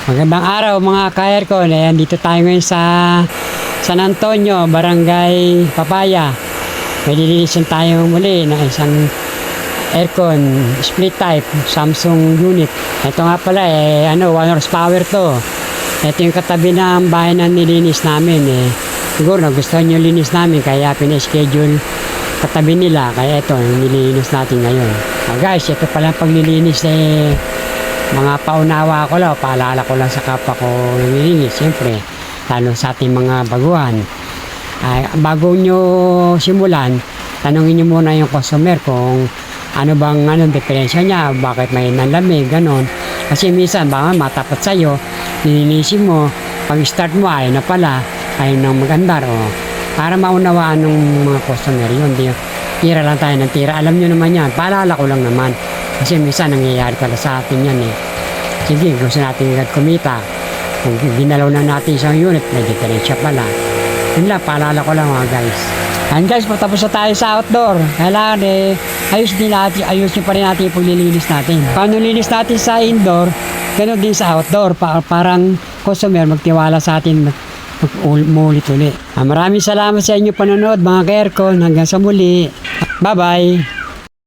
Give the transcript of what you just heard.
Magandang araw mga ka-aircon. Ayan, dito tayo ngayon sa San Antonio, Barangay Papaya. May lilinisin tayo muli na isang aircon split type Samsung unit. Ito nga pala 1 horsepower to. Ito yung katabi ng bahay na nilinis namin siguro nagustuhan yung linis namin kaya pina-schedule katabi nila, kaya ito nililinis natin ngayon. Guys, ito pala paglilinis mga paunawa ko lang, paalala ko lang sa kapwa ko nililinis, siyempre lalo sa ating mga baguhan. Bago nyo simulan, tanungin nyo muna yung customer kung ano bang diferensya niya, bakit may nanlamig, ganon. Kasi minsan baka matapat sa'yo, nilinisin mo, pag start mo ay na pala, ay nang magandar, para maunawaan ng mga customer yun. Tira lang tayo ng tira, alam nyo naman yan, paalala ko lang naman. Kasi minsan nangyayari pala sa atin yan Sige, gusto natin agad kumita. Kung ginalaw na natin isang unit, may diferensya pala. Yun lang, paalala ko lang mga guys. And guys, patapos na tayo sa outdoor. Kailangan ayusin pa rin natin yung paglilinis natin. Paano linis natin sa indoor, ganoon din sa outdoor. Parang customer magtiwala sa atin ulit-ulit. Maraming salamat sa inyo panonood mga ka-aircon. Hanggang sa muli. Bye-bye.